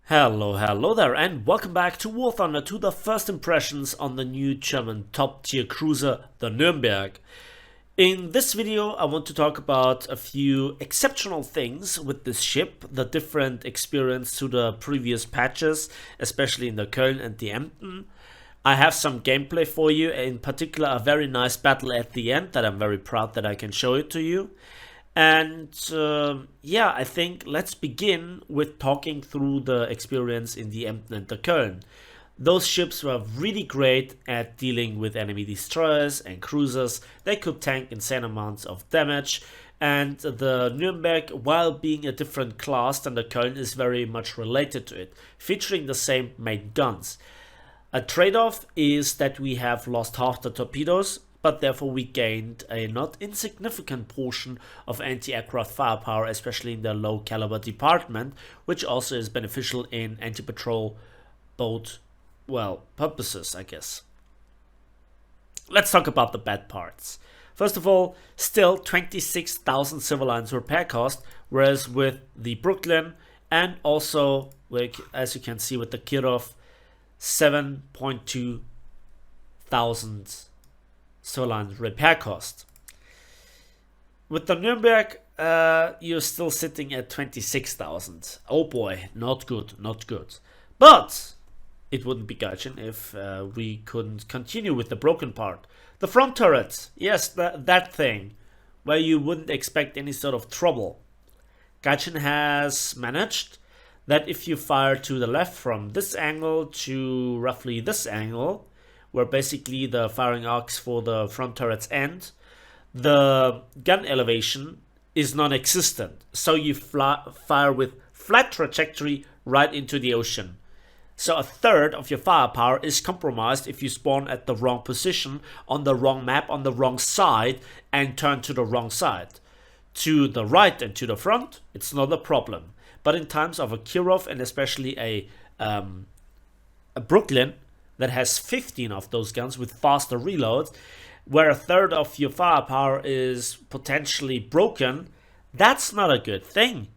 Hello there, and welcome back to War Thunder, to the first impressions on the new German top-tier cruiser, the Nürnberg. In this video, I want to talk about a few exceptional things with this ship, the different experience to the previous patches, especially in the Köln and the Emden. I have some gameplay for you, in particular a very nice battle at the end that I'm very proud that I can show it to you. And yeah, I think let's begin with talking through the experience in the Emden and the Köln. Those ships were really great at dealing with enemy destroyers and cruisers. They could tank insane amounts of damage. And the Nürnberg, while being a different class than the Köln, is very much related to it, featuring the same main guns. A trade-off is that we have lost half the torpedoes, but therefore we gained a not insignificant portion of anti-aircraft firepower, especially in the low caliber department, which also is beneficial in anti-patrol boat, well, purposes, I guess. Let's talk about the bad parts. First of all, still 26,000 civil lines repair cost, whereas with the Brooklyn and also, as you can see with the Kirov, 7.2 thousand civil lines repair cost. With the Nürnberg, you're still sitting at 26,000. Oh boy, not good, not good. But it wouldn't be Gaijin if we couldn't continue with the broken part. The front turret, yes, that thing, where you wouldn't expect any sort of trouble. Gaijin has managed that if you fire to the left from this angle to roughly this angle, where basically the firing arcs for the front turrets end, the gun elevation is non-existent. So you fire with flat trajectory right into the ocean. So a third of your firepower is compromised if you spawn at the wrong position, on the wrong map, on the wrong side, and turn to the wrong side. To the right and to the front, it's not a problem. But in times of a Kirov and especially a Brooklyn, that has 15 of those guns with faster reloads, where a third of your firepower is potentially broken, that's not a good thing.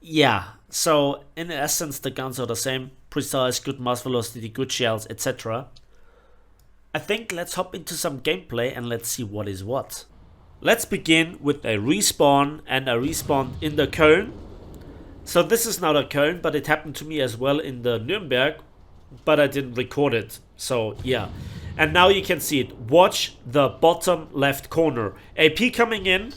Yeah, so in essence the guns are the same, precise, good mass velocity, good shells, etc. I think let's hop into some gameplay and let's see what is what. Let's begin with a respawn, and a respawn in the Köln. So this is not a Köln, but it happened to me as well in the Nürnberg, but I didn't record it, so yeah. And now you can see it. Watch the bottom left corner. AP coming in.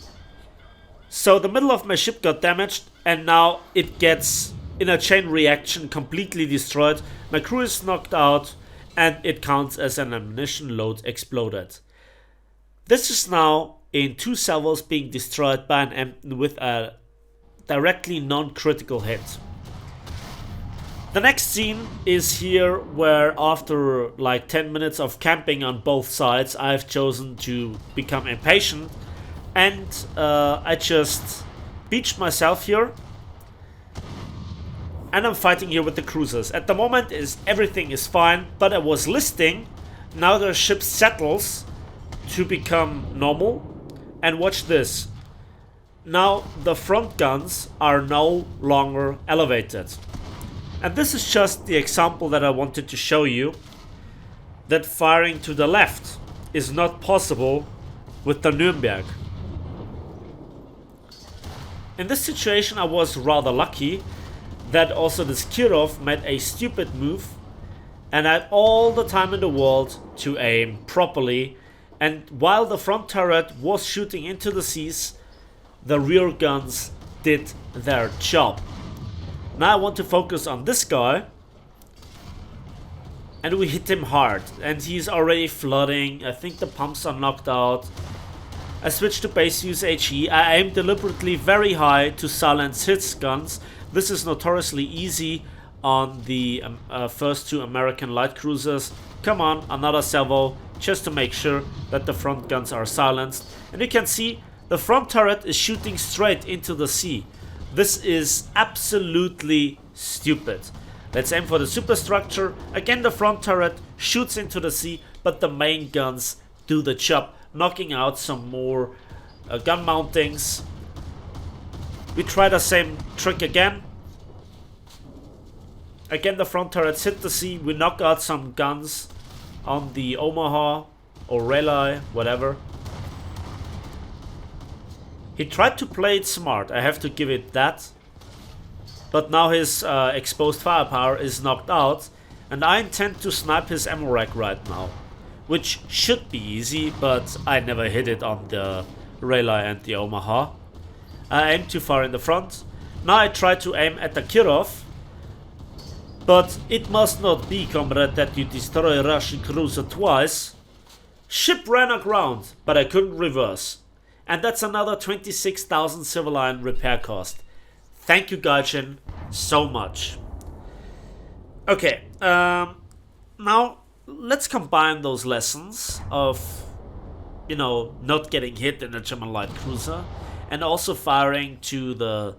So the middle of my ship got damaged, and now it gets, in a chain reaction, completely destroyed. My crew is knocked out, and it counts as an ammunition load exploded. This is now in 2 salvos being destroyed by an Emden with a directly non-critical hit. The next scene is here, where after like 10 minutes of camping on both sides, I've chosen to become impatient, and I just beached myself here, and I'm fighting here with the cruisers. At the moment everything is fine, but I was listing. Now the ship settles to become normal, and watch this. Now the front guns are no longer elevated. And this is just the example that I wanted to show you, that firing to the left is not possible with the Nürnberg. In this situation I was rather lucky that also this Kirov made a stupid move, and I had all the time in the world to aim properly, and while the front turret was shooting into the seas, the rear guns did their job. Now I want to focus on this guy, and we hit him hard, and he's already flooding. I think the pumps are knocked out. I switched to base use HE. I aimed deliberately very high to silence his guns. This is notoriously easy on the first 2 American light cruisers. Come on, another salvo, just to make sure that the front guns are silenced. And you can see the front turret is shooting straight into the sea. This is absolutely stupid. Let's aim for the superstructure. Again, the front turret shoots into the sea, but the main guns do the job, knocking out some more gun mountings. We try the same trick again. Again, the front turrets hit the sea. We knock out some guns on the Omaha or Relay, whatever. He tried to play it smart, I have to give it that. But now his exposed firepower is knocked out, and I intend to snipe his ammo rack right now. Which should be easy, but I never hit it on the Relay and the Omaha. I aimed too far in the front. Now I try to aim at the Kirov. But it must not be, comrade, that you destroy a Russian cruiser twice. Ship ran aground, but I couldn't reverse. And that's another 26,000 civilian repair cost. Thank you, Gaijin, so much. Okay, now let's combine those lessons of, you know, not getting hit in a German light cruiser and also firing to the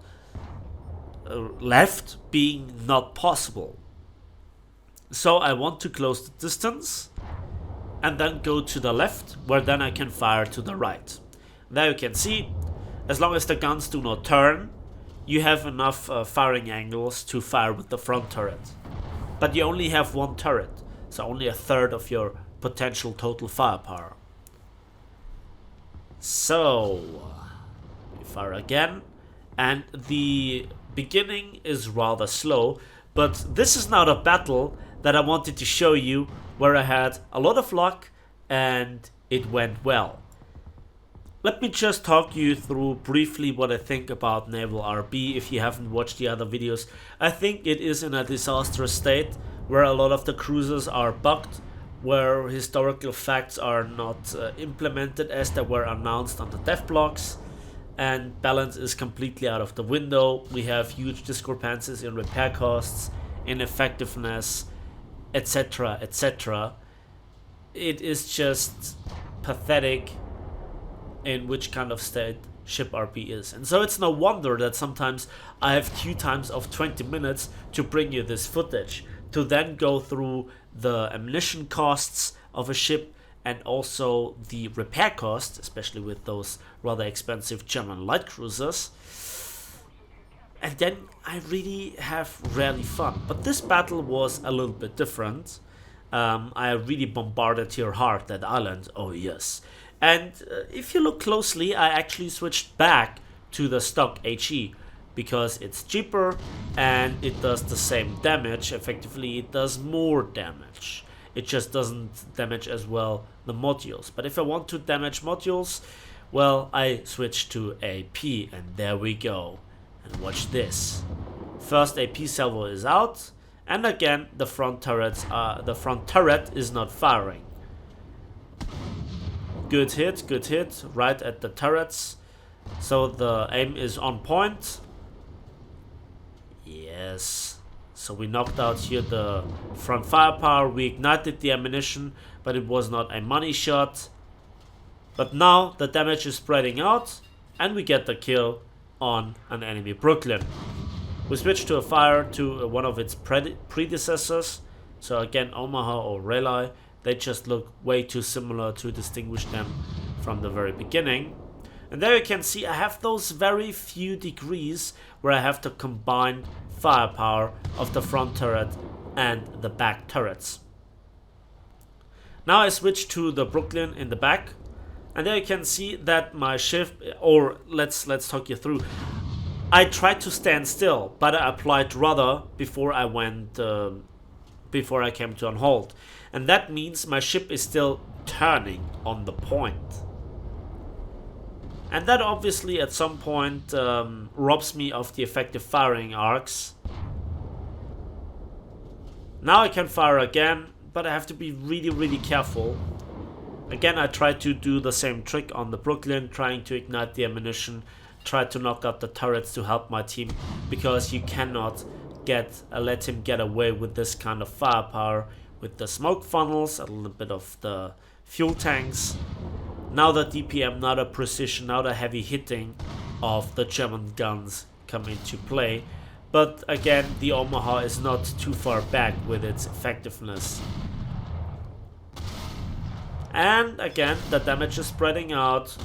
left being not possible. So I want to close the distance and then go to the left, where then I can fire to the right. There you can see, as long as the guns do not turn, you have enough firing angles to fire with the front turret. But you only have one turret, so only a third of your potential total firepower. So we fire again, and the beginning is rather slow, but this is not a battle that I wanted to show you where I had a lot of luck and it went well. Let me just talk you through briefly what I think about Naval RB. If you haven't watched the other videos, I think it is in a disastrous state where a lot of the cruisers are bugged, where historical facts are not implemented as they were announced on the dev blocks, and balance is completely out of the window. We have huge discrepancies in repair costs, in effectiveness, etc, etc. It is just pathetic in which kind of state ship RP is. And so it's no wonder that sometimes I have queue times of 20 minutes to bring you this footage, to then go through the ammunition costs of a ship and also the repair costs, especially with those rather expensive German light cruisers. And then I really have rarely fun. But this battle was a little bit different. I really bombarded here hard that island, oh yes. And if you look closely, I actually switched back to the stock HE because it's cheaper and it does the same damage. Effectively, it does more damage. It just doesn't damage as well the modules. But if I want to damage modules, well, I switch to AP, and there we go. And watch this. First AP salvo is out, and again the front turret is not firing. Good hit, right at the turrets. So the aim is on point. Yes. So we knocked out here the front firepower. We ignited the ammunition, but it was not a money shot. But now the damage is spreading out, and we get the kill on an enemy Brooklyn. We switch to a fire to one of its predecessors. So again, Omaha or Relay. They just look way too similar to distinguish them from the very beginning. And there you can see I have those very few degrees where I have to combine firepower of the front turret and the back turrets. Now I switch to the Brooklyn in the back, and there you can see that my shift, or let's talk you through. I tried to stand still, but I applied rudder before I came to on hold. And that means my ship is still turning on the point. And that obviously at some point robs me of the effective firing arcs. Now I can fire again, but I have to be really careful. Again, I try to do the same trick on the Brooklyn, trying to ignite the ammunition, try to knock out the turrets to help my team, because you cannot let him get away with this kind of firepower, with the smoke funnels, a little bit of the fuel tanks. Now the DPM, now the precision, now the heavy hitting of the German guns come into play. But again, the Omaha is not too far back with its effectiveness. And again, the damage is spreading out,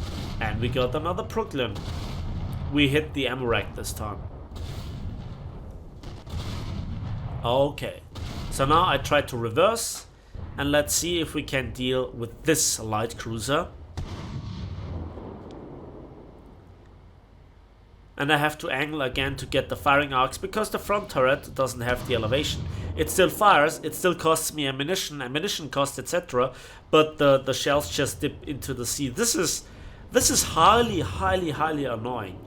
and we got another Brooklyn. We hit the ammo rack this time. Okay, so now I try to reverse, and let's see if we can deal with this light cruiser. And I have to angle again to get the firing arcs because the front turret doesn't have the elevation. It still fires, it still costs me ammunition cost, etc. But the shells just dip into the sea. This is highly annoying.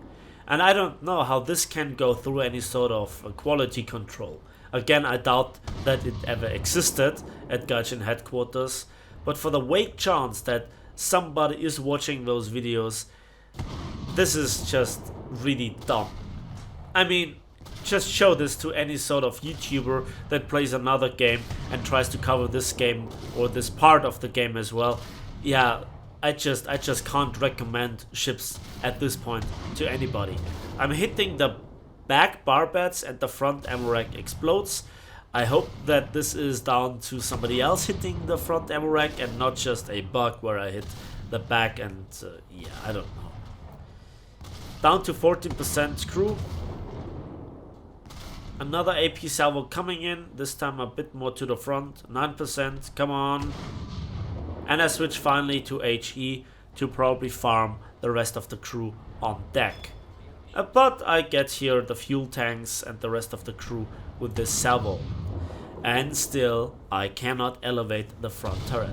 And I don't know how this can go through any sort of quality control. Again, I doubt that it ever existed at Gaijin headquarters. But for the vague chance that somebody is watching those videos, this is just really dumb. I mean, just show this to any sort of YouTuber that plays another game and tries to cover this game or this part of the game as well. Yeah, I just can't recommend ships at this point to anybody. I'm hitting the back bar beds and the front ammo rack explodes. I hope that this is down to somebody else hitting the front ammo rack and not just a bug where I hit the back and yeah, I don't know. Down to 14% crew. Another AP salvo coming in, this time a bit more to the front, 9%, come on. And I switch finally to HE to probably farm the rest of the crew on deck. But I get here the fuel tanks and the rest of the crew with this salvo. And still I cannot elevate the front turret.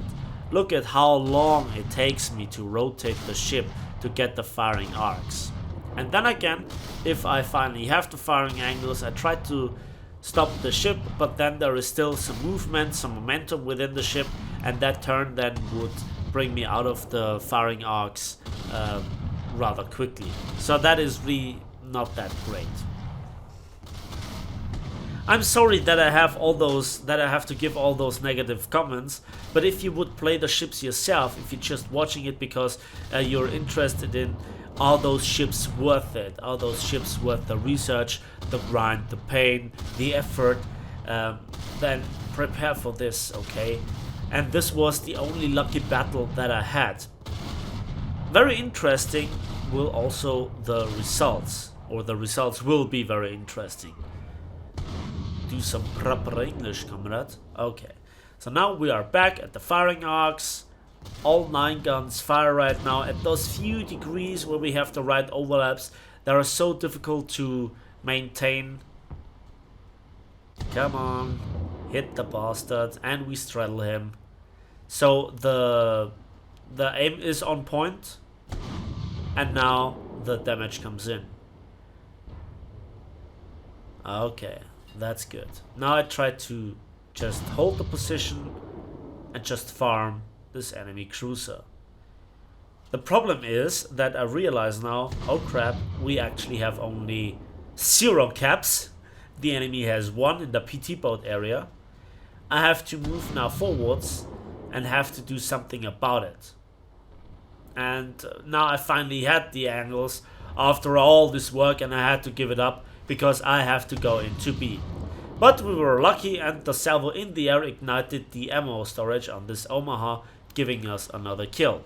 Look at how long it takes me to rotate the ship to get the firing arcs. And then again, if I finally have the firing angles, I try to stop the ship, but then there is still some movement, some momentum within the ship, and that turn then would bring me out of the firing arcs rather quickly. So that is really not that great. I'm sorry that I have to give all those negative comments, but if you would play the ships yourself, if you're just watching it because you're interested in are those ships worth it? Are those ships worth the research, the grind, the pain, the effort? Then prepare for this, okay? And this was the only lucky battle that I had. Very interesting will also the results, or the results will be very interesting. Do some proper English, comrade. Okay, so now we are back at the firing arcs. All 9 guns fire right now at those few degrees where we have the right overlaps that are so difficult to maintain. Come on, hit the bastard, and we straddle him. So the aim is on point, and now the damage comes in. Okay, that's good. Now I try to just hold the position and just farm this enemy cruiser. The problem is that I realize now, oh crap, we actually have only 0 caps. The enemy has 1 in the PT boat area. I have to move now forwards and have to do something about it. And now I finally had the angles after all this work, and I had to give it up because I have to go into B. But we were lucky, and the salvo in the air ignited the ammo storage on this Omaha, giving us another kill.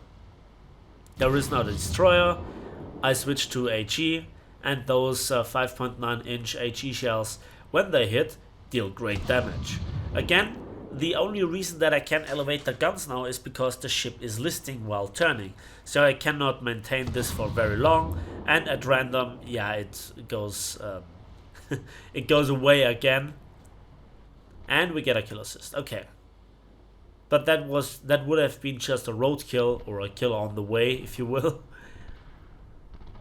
There is now the destroyer. I switch to HE, and those 5.9 inch HE shells, when they hit, deal great damage. Again, the only reason that I can elevate the guns now is because the ship is listing while turning, so I cannot maintain this for very long, and at random, yeah, it goes it goes away again, and we get a kill assist. Okay. But that would have been just a road kill, or a kill on the way, if you will.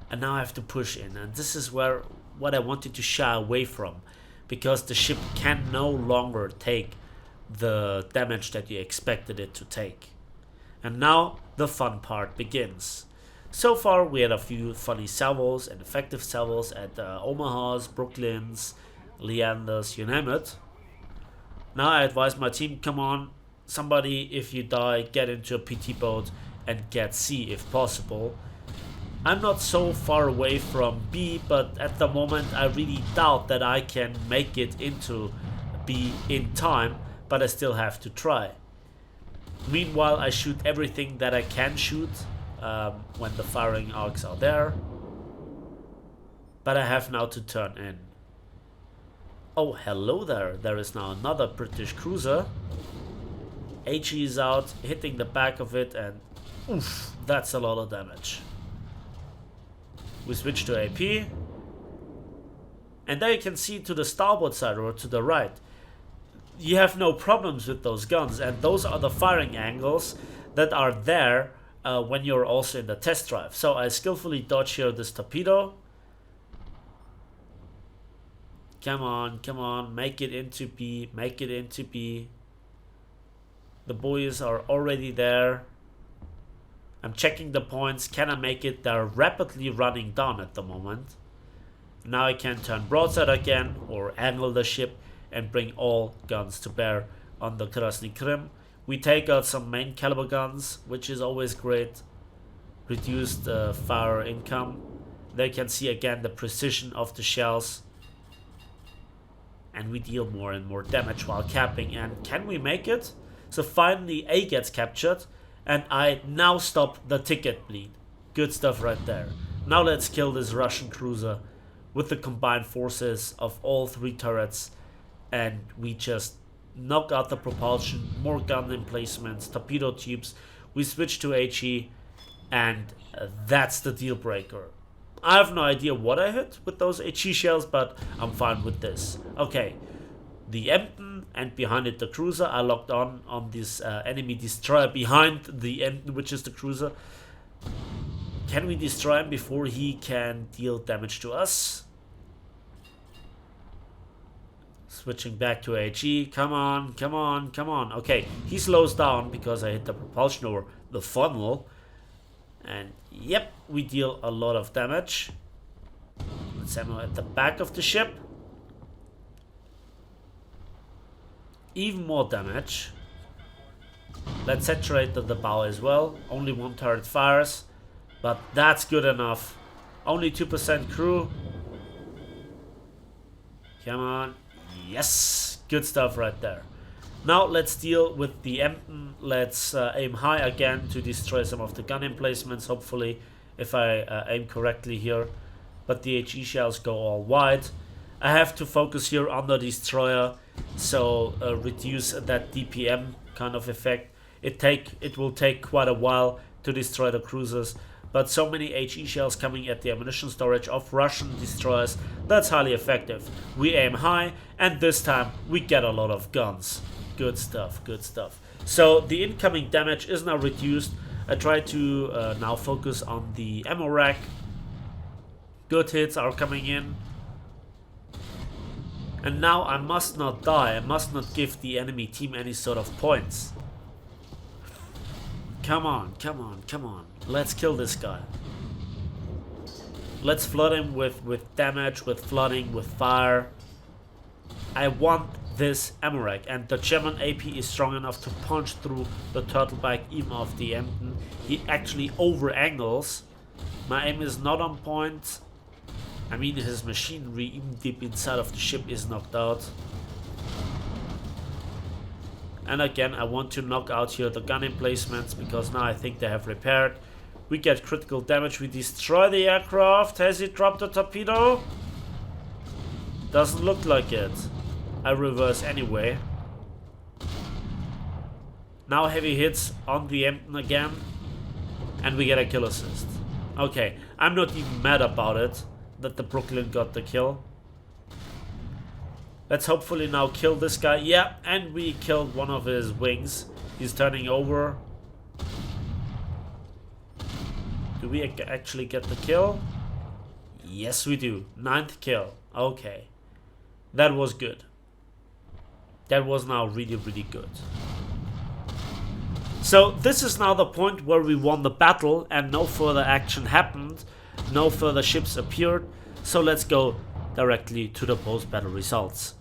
And now I have to push in, and this is what I wanted to shy away from, because the ship can no longer take the damage that you expected it to take. And now the fun part begins. So far we had a few funny salvos and effective salvos at Omahas, Brooklyns, Leanders, you name it. Now I advise my team, come on, somebody, if you die, get into a PT boat and get C if possible. I'm not so far away from B, but at the moment I really doubt that I can make it into B in time, but I still have to try. Meanwhile, I shoot everything that I can shoot when the firing arcs are there, but I have now to turn in. Oh, hello there. There is now another British cruiser. HE is out, hitting the back of it, and oof, that's a lot of damage. We switch to AP. And there you can see to the starboard side or to the right, you have no problems with those guns, and those are the firing angles that are there when you're also in the test drive. So I skillfully dodge here this torpedo. Come on, make it into B, make it into B. The buoys are already there. I'm checking the points. Can I make it? They're rapidly running down at the moment. Now I can turn broadside again or angle the ship and bring all guns to bear on the Krasny Krim. We take out some main caliber guns, which is always great. Reduced fire income. There you can see again the precision of the shells. And we deal more and more damage while capping. And can we make it? So finally A gets captured. And I now stop the ticket bleed. Good stuff right there. Now let's kill this Russian cruiser with the combined forces of all three turrets. And we just knock out the propulsion, more gun emplacements, torpedo tubes. We switch to HE, and that's the deal breaker. I have no idea what I hit with those HE shells, but I'm fine with this. Okay, the Emden and behind it the cruiser are locked on this enemy destroyer behind the Emden, which is the cruiser. Can we destroy him before he can deal damage to us? Switching back to HE. Come on. Okay, he slows down because I hit the propulsion or the funnel. And yep, we deal a lot of damage. Let's ammo at the back of the ship. Even more damage. Let's saturate the bow as well. Only one turret fires, but that's good enough. Only 2% crew. Come on. Yes, good stuff right there. Now let's deal with the Emden. Let's aim high again to destroy some of the gun emplacements, hopefully, if I aim correctly here. But the HE shells go all wide. I have to focus here on the destroyer, so reduce that DPM kind of effect. It will take quite a while to destroy the cruisers, but so many HE shells coming at the ammunition storage of Russian destroyers, that's highly effective. We aim high, and this time we get a lot of guns. Good stuff, good stuff. So the incoming damage is now reduced. I try to now focus on the ammo rack. Good hits are coming in. And now I must not die. I must not give the enemy team any sort of points. Come on. Let's kill this guy. Let's flood him with damage, with flooding, with fire. I want this ammo rack, and the German AP is strong enough to punch through the turtleback even of the Emden. He actually over angles. My aim is not on point. I mean, his machinery even deep inside of the ship is knocked out. And again, I want to knock out here the gun emplacements because now I think they have repaired. We get critical damage. We destroy the aircraft. Has he dropped a torpedo? Doesn't look like it. I reverse anyway. Now heavy hits on the Emden again. And we get a kill assist. Okay, I'm not even mad about it that the Brooklyn got the kill. Let's hopefully now kill this guy. Yeah, and we killed one of his wings. He's turning over. Do we actually get the kill? Yes, we do. 9th kill. Okay. That was good. That was now really, really good. So this is now the point where we won the battle and no further action happened. No further ships appeared. So let's go directly to the post-battle results.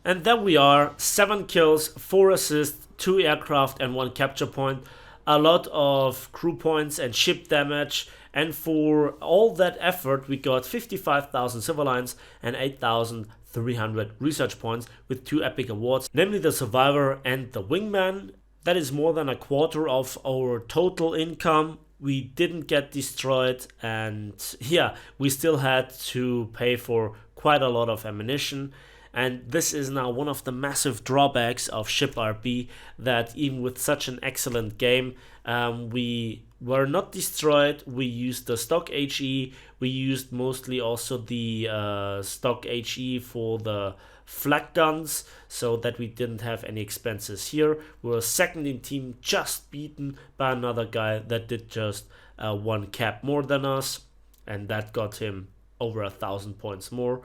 And there we are, 7 kills, 4 assists, 2 aircraft and 1 capture point. A lot of crew points and ship damage, and for all that effort we got 55,000 silver lines and 8,300 research points with 2 epic awards, namely the Survivor and the Wingman. That is more than a quarter of our total income. We didn't get destroyed, and yeah, we still had to pay for quite a lot of ammunition. And this is now one of the massive drawbacks of Ship RB, that even with such an excellent game, we were not destroyed. We used the stock HE. We used mostly also the stock HE for the flak guns, so that we didn't have any expenses here. We were second in team, just beaten by another guy that did just 1 cap more than us, and that got him over 1,000 points more.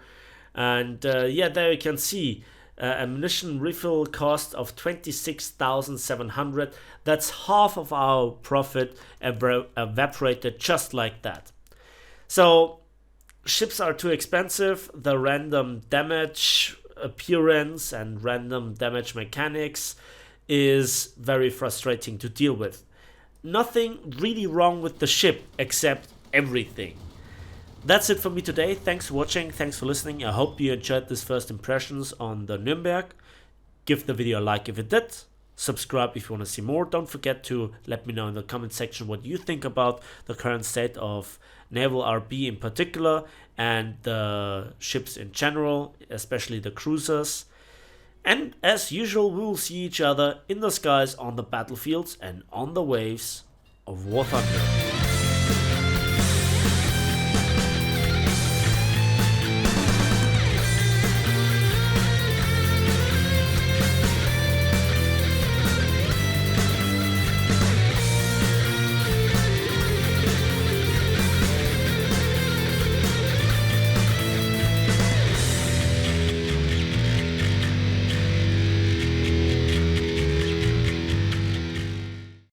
And yeah, there you can see ammunition refill cost of 26,700. That's half of our profit evaporated just like that. So ships are too expensive. The random damage appearance and random damage mechanics is very frustrating to deal with. Nothing really wrong with the ship except everything. That's it for me today. Thanks for watching, thanks for listening. I hope you enjoyed this first impressions on the Nürnberg. Give the video a like if it did. Subscribe if you want to see more. Don't forget to let me know in the comment section what you think about the current state of Naval RB in particular, and the ships in general, especially the cruisers. And as usual, we will see each other in the skies, on the battlefields, and on the waves of War Thunder.